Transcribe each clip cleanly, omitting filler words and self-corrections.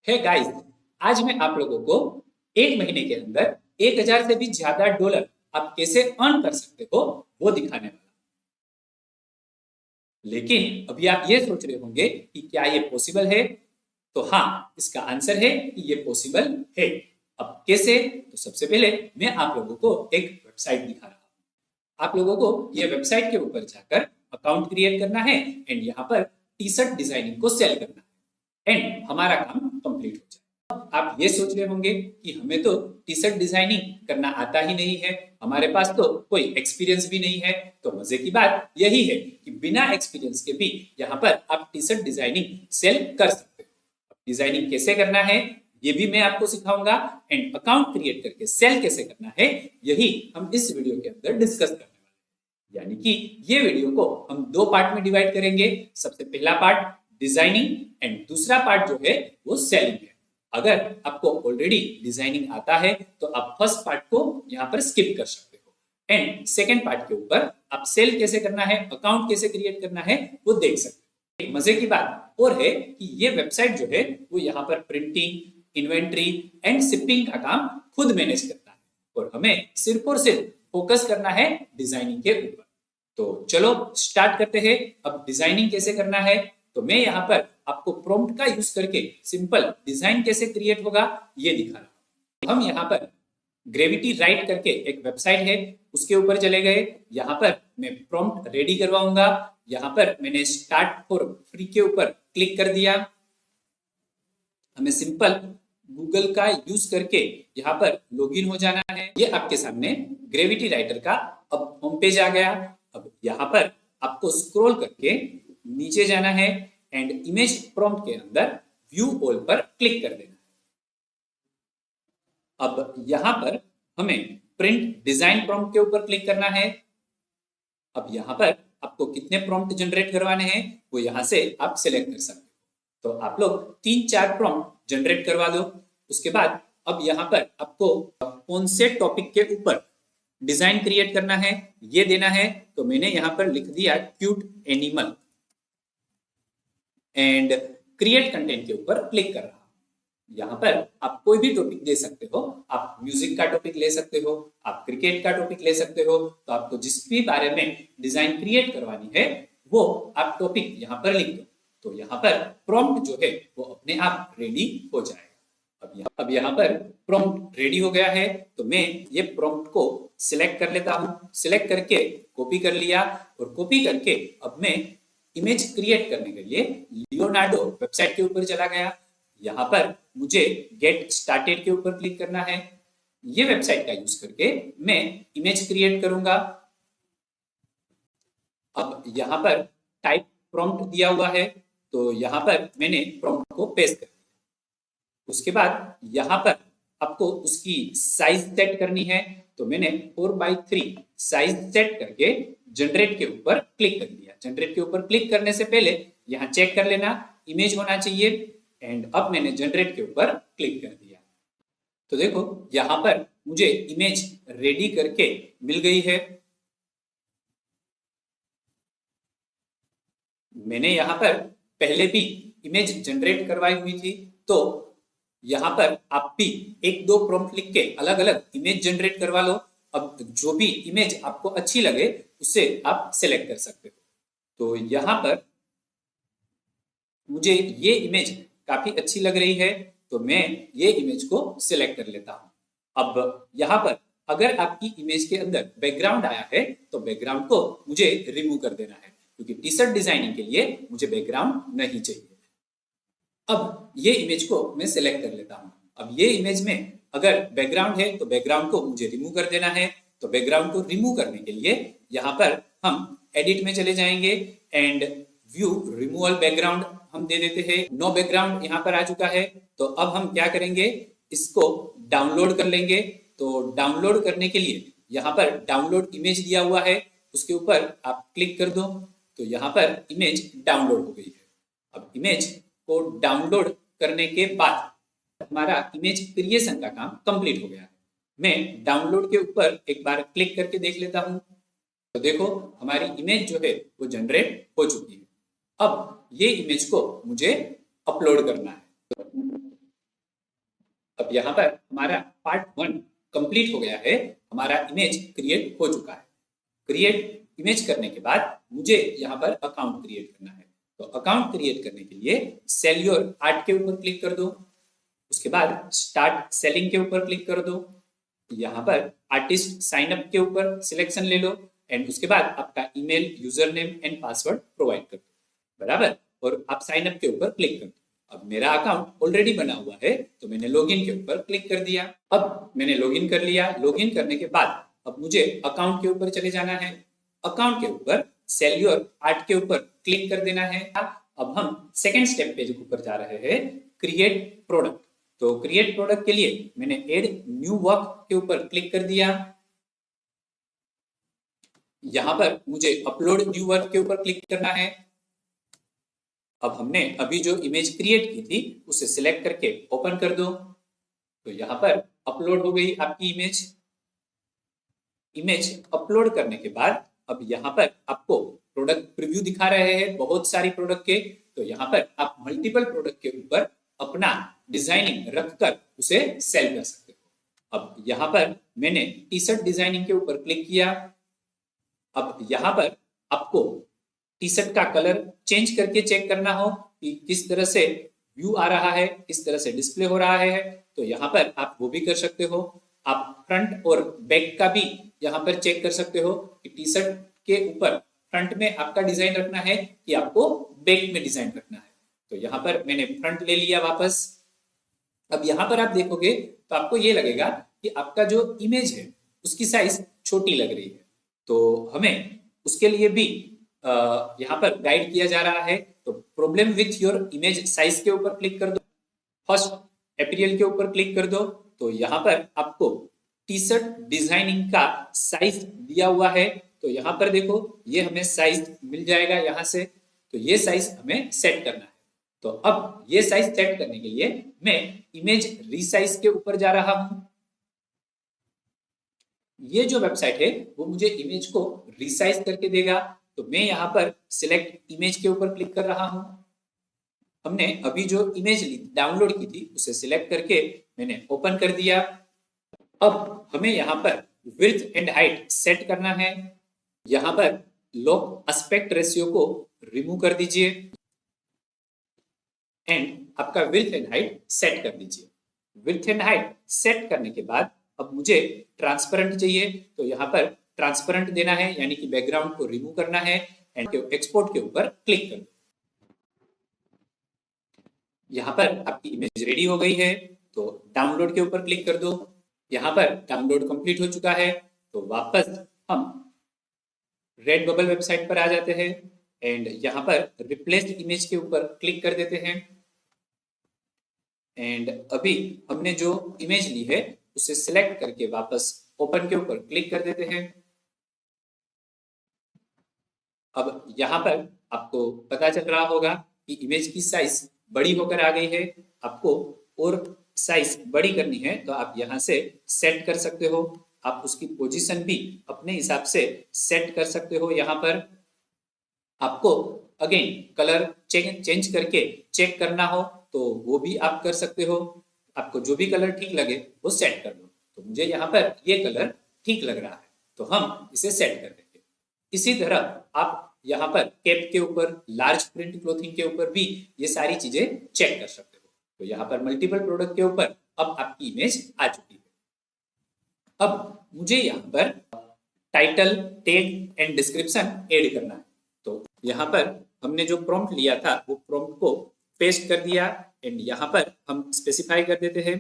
है गाइस, आज मैं आप लोगों को एक महीने के अंदर 1000 से भी ज्यादा डॉलर आप कैसे अर्न कर सकते हो वो दिखाने वाला। लेकिन अभी आप ये सोच रहे होंगे कि क्या ये पॉसिबल है? तो हाँ, इसका आंसर है कि ये पॉसिबल है। अब कैसे? तो सबसे पहले मैं आप लोगों को एक वेबसाइट दिखा रहा हूँ। आप लोगों को ये वेबसाइट के ऊपर जाकर अकाउंट क्रिएट करना है एंड यहाँ पर टी शर्ट डिजाइनिंग को सेल करना है एंड हमारा काम कंप्लीट हो जाए। आप ये सोच रहे होंगे कि हमें तो टी शर्ट डिजाइनिंग करना आता ही नहीं है, हमारे पास तो कोई एक्सपीरियंस भी नहीं है। तो मजे की बात यही है कि बिना एक्सपीरियंस के भी यहाँ पर आप टी शर्ट डिजाइनिंग सेल कर सकते हो। डिजाइनिंग कैसे करना है ये भी मैं आपको सिखाऊंगा एंड अकाउंट क्रिएट करके सेल कैसे करना है यही हम इस वीडियो के अंदर डिस्कस करने वाले हैं। यानी कि ये वीडियो को हम दो पार्ट में डिवाइड करेंगे। सबसे पहला पार्ट डिजाइनिंग एंड दूसरा पार्ट जो है वो सेलिंग है। अगर आपको ऑलरेडी डिजाइनिंग आता है तो आप फर्स्ट पार्ट को यहाँ पर स्किप कर सकते हो एंड सेकेंड पार्ट के ऊपर आप सेल कैसे करना है, अकाउंट कैसे क्रिएट करना है वो देख सकते हो। एक मजे की बात और है कि ये वेबसाइट जो है वो यहाँ पर प्रिंटिंग, इन्वेंट्री एंड शिपिंग का काम खुद मैनेज करता है और हमें सिर्फ और सिर्फ फोकस करना है डिजाइनिंग के ऊपर। तो चलो स्टार्ट करते हैं। अब डिजाइनिंग कैसे करना है तो मैं यहाँ पर आपको प्रॉम्प्ट का यूज करके सिंपल डिजाइन कैसे क्रिएट होगा ये दिखा रहा हूँ। हम यहाँ पर ग्रेविटी राइट करके एक वेबसाइट है उसके ऊपर चले गए। यहाँ पर मैं प्रॉम्प्ट रेडी करवाऊंगा। यहाँ पर मैंने स्टार्ट फॉर फ्री के ऊपर क्लिक कर दिया। हमें सिंपल गूगल का यूज करके यहाँ पर लॉगिन हो जाना है। ये आपके सामने ग्रेविटी राइटर का अब होम पेज आ गया। अब यहाँ पर आपको स्क्रॉल करके नीचे जाना है एंड इमेज प्रॉम्प्ट के अंदर व्यू ऑल पर क्लिक कर देना है। अब यहाँ पर हमें प्रिंट डिजाइन प्रॉम्प्ट के ऊपर क्लिक करना है। अब यहाँ पर आपको कितने प्रॉम्प्ट जनरेट करवाने हैं वो यहाँ से आप सिलेक्ट कर सकते हो। तो आप लोग 3-4 प्रॉम्प्ट जनरेट करवा दो। उसके बाद अब यहाँ पर आपको कौन से टॉपिक के ऊपर डिजाइन क्रिएट करना है ये देना है। तो मैंने यहाँ पर लिख दिया cute animal and create content के ऊपर क्लिक कर रहा हूं। यहाँ पर आप कोई भी टॉपिक दे सकते हो। आप म्यूजिक का टॉपिक ले सकते हो, आप क्रिकेट का टॉपिक ले सकते हो। तो आपको जिस भी बारे में डिजाइन क्रिएट करवानी है वो आप टॉपिक यहाँ पर लिख दो। तो यहाँ पर प्रॉम्प्ट जो है वो अपने आप रेडी हो जाएगा। अब यहाँ पर प्रॉम्प्ट रेडी हो गया है तो मैं ये प्रॉम्प्ट को सिलेक्ट कर लेता हूँ। सिलेक्ट करके कॉपी कर लिया और कॉपी करके अब मैं इमेज क्रिएट करने के लिए लियोनार्डो वेबसाइट के ऊपर चला गया। यहाँ पर मुझे गेट स्टार्टेड के ऊपर क्लिक करना है। ये वेबसाइट का यूज करके मैं इमेज क्रिएट करूंगा। अब यहाँ पर टाइप प्रॉम्प्ट दिया हुआ है तो यहाँ पर मैंने प्रॉम्प्ट को पेस्ट कर दिया। उसके बाद यहाँ पर आपको उसकी साइज सेट करनी है तो मैंने 4:3 साइज सेट करके जनरेट के ऊपर क्लिक कर दिया। जनरेट के ऊपर क्लिक करने से पहले यहाँ चेक कर लेना इमेज होना चाहिए एंड अब मैंने जनरेट के ऊपर क्लिक कर दिया। तो देखो यहाँ पर मुझे इमेज रेडी करके मिल गई है। मैंने यहाँ पर पहले भी इमेज जनरेट करवाई हुई थी तो यहाँ पर आप भी 1-2 प्रॉम्प्ट लिख के अलग अलग इमेज जनरेट करवा लो। अब जो भी इमेज आपको अच्छी लगे उससे आप सिलेक्ट कर सकते हो। तो यहाँ पर मुझे ये इमेज काफी अच्छी लग रही है तो मैं ये इमेज को सिलेक्ट कर लेता हूँ। अब यहाँ पर अगर आपकी इमेज के अंदर बैकग्राउंड आया है तो बैकग्राउंड को मुझे रिमूव कर देना है क्योंकि टी शर्ट डिजाइनिंग के लिए मुझे बैकग्राउंड नहीं चाहिए। अब ये इमेज को मैं सिलेक्ट कर लेता हूँ। अब ये इमेज में अगर बैकग्राउंड है तो बैकग्राउंड को मुझे रिमूव कर देना है। तो बैकग्राउंड को रिमूव करने के लिए यहाँ पर हम एडिट में चले जाएंगे एंड व्यू रिमूवल बैकग्राउंड हम दे देते हैं। नो बैकग्राउंड यहाँ पर आ चुका है तो अब हम क्या करेंगे, इसको डाउनलोड कर लेंगे। तो डाउनलोड करने के लिए यहाँ पर डाउनलोड इमेज दिया हुआ है उसके ऊपर आप क्लिक कर दो तो यहाँ पर इमेज डाउनलोड हो गई है। अब इमेज को डाउनलोड करने के बाद हमारा इमेज क्रिएशन का काम कंप्लीट हो गया है। मैं डाउनलोड के ऊपर एक बार क्लिक करके देख लेता हूं तो देखो हमारी इमेज जो है वो जनरेट हो चुकी है। अब ये इमेज को मुझे अपलोड करना है। अब यहाँ पर हमारा पार्ट 1 कंप्लीट हो गया है, हमारा इमेज क्रिएट हो चुका है। क्रिएट इमेज करने के बाद मुझे यहाँ पर अकाउंट क्रिएट करना है। तो अकाउंट क्रिएट करने के लिए सेल योर आर्ट के ऊपर क्लिक कर दो, उसके बाद स्टार्ट सेलिंग के ऊपर क्लिक कर दो, यहाँ पर आर्टिस्ट साइन अप के ऊपर सिलेक्शन ले लो एंड उसके बाद आपका email, user name and password provide कर दो, बराबर। और आप साइन अप के ऊपर क्लिक कर दो। अब मेरा अकाउंट ऑलरेडी बना हुआ है तो मैंने लॉगिन के ऊपर क्लिक कर दिया। अब मैंने लॉगिन कर लिया। लॉगिन करने के बाद अब मुझे अकाउंट के ऊपर चले जाना है। अकाउंट के ऊपर सेल योर आर्ट के ऊपर क्लिक कर देना है। अब हम सेकेंड स्टेप पे ऊपर जा रहे हैं, क्रिएट प्रोडक्ट। तो क्रिएट प्रोडक्ट के लिए मैंने एड न्यू वर्क के ऊपर क्लिक कर दिया। यहां पर मुझे अपलोड न्यू वर्क के ऊपर क्लिक करना है। अब हमने अभी जो इमेज क्रिएट की थी उसे सिलेक्ट करके ओपन कर दो। तो यहाँ पर अपलोड हो गई आपकी इमेज। इमेज अपलोड करने के बाद अब यहाँ पर आपको प्रोडक्ट प्रीव्यू दिखा रहे हैं बहुत सारी प्रोडक्ट के। तो यहाँ पर आप मल्टीपल प्रोडक्ट के ऊपर अपना डिजाइनिंग रखकर उसे सेल कर सकते हो। अब यहाँ पर मैंने टी शर्ट डिजाइनिंग के ऊपर क्लिक किया। अब यहाँ पर आपको टी शर्ट का कलर चेंज करके चेक करना हो कि किस तरह से व्यू आ रहा है, किस तरह से डिस्प्ले हो रहा है, तो यहाँ पर आप वो भी कर सकते हो। आप फ्रंट और बैक का भी यहाँ पर चेक कर सकते हो कि टी शर्ट के ऊपर फ्रंट में आपका डिजाइन रखना है कि आपको बैक में डिजाइन रखना है। तो यहाँ पर मैंने फ्रंट ले लिया वापस। अब यहाँ पर आप देखोगे तो आपको ये लगेगा कि आपका जो इमेज है उसकी साइज छोटी लग रही है। तो हमें उसके लिए भी यहाँ पर गाइड किया जा रहा है। तो problem with your image size के ऊपर क्लिक कर दो। फर्स्ट एपीरियल के ऊपर क्लिक कर दो। तो यहाँ पर आपको टी शर्ट डिजाइनिंग का साइज दिया हुआ है। तो यहाँ पर देखो ये हमें साइज मिल जाएगा यहाँ से। तो ये साइज हमें सेट करना है। तो अब ये साइज सेट करने के लिए मैं इमेज रीसाइज के ऊपर जा रहा हूं। ये जो वेबसाइट है वो मुझे इमेज को रीसाइज करके देगा। तो मैं यहाँ पर सिलेक्ट इमेज के ऊपर क्लिक कर रहा हूं। हमने अभी जो इमेज डाउनलोड की थी उसे सिलेक्ट करके मैंने ओपन कर दिया। अब हमें यहाँ पर विड्थ एंड हाइट सेट करना है। यहाँ पर लॉक एस्पेक्ट रेशियो को रिमूव कर दीजिए एंड आपका विड्थ एंड हाइट सेट कर दीजिए। विड्थ एंड हाइट सेट करने के बाद अब मुझे ट्रांसपेरेंट चाहिए। तो यहाँ पर ट्रांसपेरेंट देना है, यानी कि बैकग्राउंड को रिमूव करना है एंड एक्सपोर्ट के ऊपर क्लिक कर दो। यहाँ पर आपकी इमेज रेडी हो गई है। तो डाउनलोड के ऊपर क्लिक कर दो। यहाँ पर डाउनलोड कंप्लीट हो चुका है। तो वापस हम रेड बबल वेबसाइट पर आ जाते हैं एंड यहाँ पर रिप्लेस इमेज के ऊपर क्लिक कर देते हैं। एंड अभी हमने जो इमेज ली है उसे सिलेक्ट करके वापस ओपन के ऊपर क्लिक कर देते हैं। अब यहाँ पर आपको पता चल रहा होगा कि इमेज की साइज बड़ी होकर आ गई है। आपको और साइज बड़ी करनी है तो आप यहाँ से सेट कर सकते हो। आप उसकी पोजीशन भी अपने हिसाब से सेट कर सकते हो। यहाँ पर आपको अगेन कलर चेंज करके चेक करना हो तो वो भी आप कर सकते हो। आपको जो भी कलर ठीक लगे वो सेट कर दो। तो मुझे यहाँ पर ये कलर ठीक लग रहा है तो हम इसे सेट कर देंगे। इसी तरह आप यहाँ पर कैप के ऊपर, लार्ज प्रिंट क्लोथिंग के ऊपर भी ये सारी चीजें चेक कर सकते हो। तो यहाँ पर मल्टीपल प्रोडक्ट के ऊपर अब आपकी इमेज आ चुकी है। अब मुझे यहाँ पर title, tag and description add करना है। तो यहाँ पर हमने जो प्रॉम्प्ट लिया था वो प्रॉम्प्ट को पेस्ट कर दिया एंड यहाँ पर हम स्पेसिफाई कर देते हैं।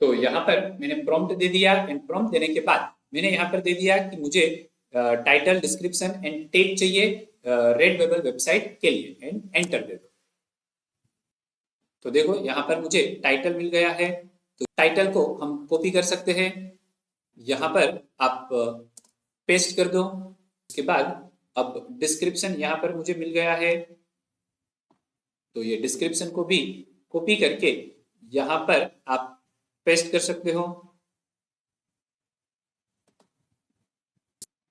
तो यहाँ पर मैंने प्रॉम्प्ट दे दिया एंड प्रॉम्प्ट देने के बाद मैंने यहाँ पर दे दिया कि मुझे टाइटल, डिस्क्रिप्शन एंड टैग चाहिए रेड बबल वेबसाइट के लिए एंड एंटर दे दो। तो देखो यहाँ पर मुझे टाइटल मिल गया है। तो टाइटल को हम कॉपी कर सकते हैं। यहाँ पर आप पेस्ट कर दो। उसके बाद अब डिस्क्रिप्शन यहाँ पर मुझे मिल गया है तो ये डिस्क्रिप्शन को भी कॉपी करके यहाँ पर आप पेस्ट कर सकते हो।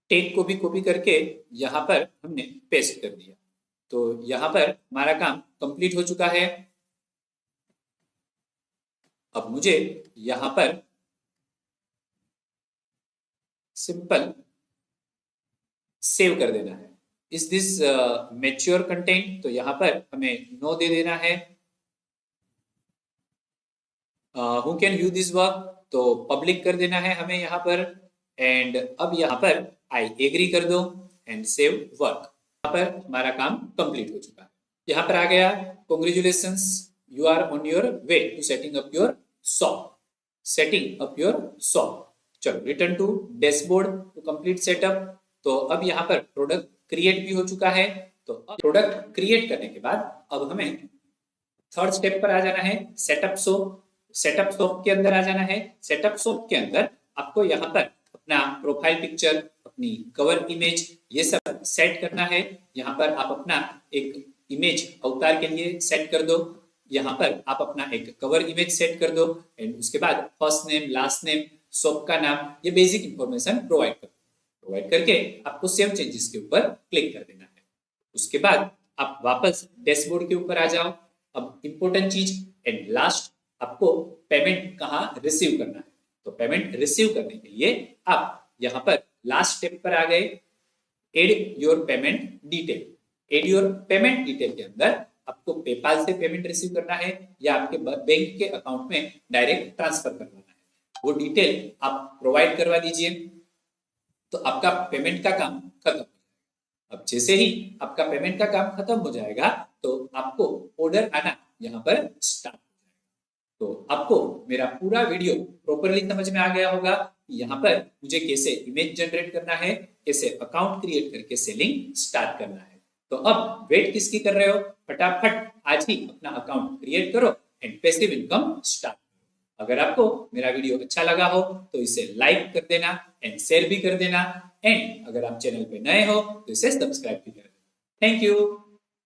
टैग को भी कॉपी करके यहाँ पर हमने पेस्ट कर दिया। तो यहाँ पर हमारा काम कंप्लीट हो चुका है। अब मुझे यहां पर सिंपल सेव कर देना है। इज दिस मैच्योर कंटेंट, तो यहां पर हमें नो दे देना है। Who can view this work, तो पब्लिक कर देना है हमें यहाँ पर। एंड अब यहाँ पर आई एग्री कर दो एंड सेव वर्क। यहाँ पर हमारा काम कंप्लीट हो चुका है। यहाँ पर आ गया congratulations, you are on your way to setting up your shop, setting up your shop. चलो return to dashboard to complete setup. तो अब यहाँ पर प्रोडक्ट क्रिएट भी हो चुका है। तो प्रोडक्ट क्रिएट करने के बाद अब हमें थर्ड स्टेप पर आ जाना है, सेटअप शॉप। सेटअप शॉप के अंदर आ जाना है। सेटअप शॉप के अंदर आपको यहाँ पर अपना प्रोफाइल पिक्चर, अपनी कवर इमेज, ये सब सेट करना है। यहाँ पर आप अपना एक इमेज अवतार के लिए सेट कर दो। यहाँ पर आप अपना एक कवर इमेज सेट कर दो एंड उसके बाद first name, last name, shop का नाम, ये बेसिक इंफॉर्मेशन प्रोवाइड कर दो। प्रोवाइड करके आपको सेव चेंजेस के ऊपर क्लिक कर देना है। उसके बाद आप वापस डैशबोर्ड के ऊपर आ जाओ। अब इंपॉर्टेंट चीज एंड लास्ट, आपको पेमेंट कहाँ रिसीव करना है। तो पेमेंट रिसीव करने के लिए आप यहाँ पर लास्ट स्टेप पर आ गए, add your payment detail. Add your payment detail के अंदर आपको पेपाल से पेमेंट रिसीव करना है या आपके बैंक के अकाउंट में डायरेक्ट ट्रांसफर करवाना है, वो डिटेल आप प्रोवाइड करवा दीजिए। तो आपका पेमेंट का काम खत्म। अब जैसे ही आपका पेमेंट का काम खत्म हो जाएगा तो आपको ऑर्डर आना यहाँ पर स्टार्ट हो जाएगा। तो आपको मेरा पूरा वीडियो प्रॉपरली समझ में आ गया होगा। यहाँ पर मुझे कैसे इमेज जनरेट करना है, कैसे अकाउंट क्रिएट करके सेलिंग स्टार्ट करना है। तो अब वेट किसकी कर रहे हो, फटाफट आज ही अपना अकाउंट क्रिएट करो एंड पैसिव इनकम स्टार्ट। अगर आपको मेरा वीडियो अच्छा लगा हो तो इसे लाइक कर देना एंड शेयर भी कर देना एंड अगर आप चैनल पे नए हो तो इसे सब्सक्राइब भी कर देना। Thank you.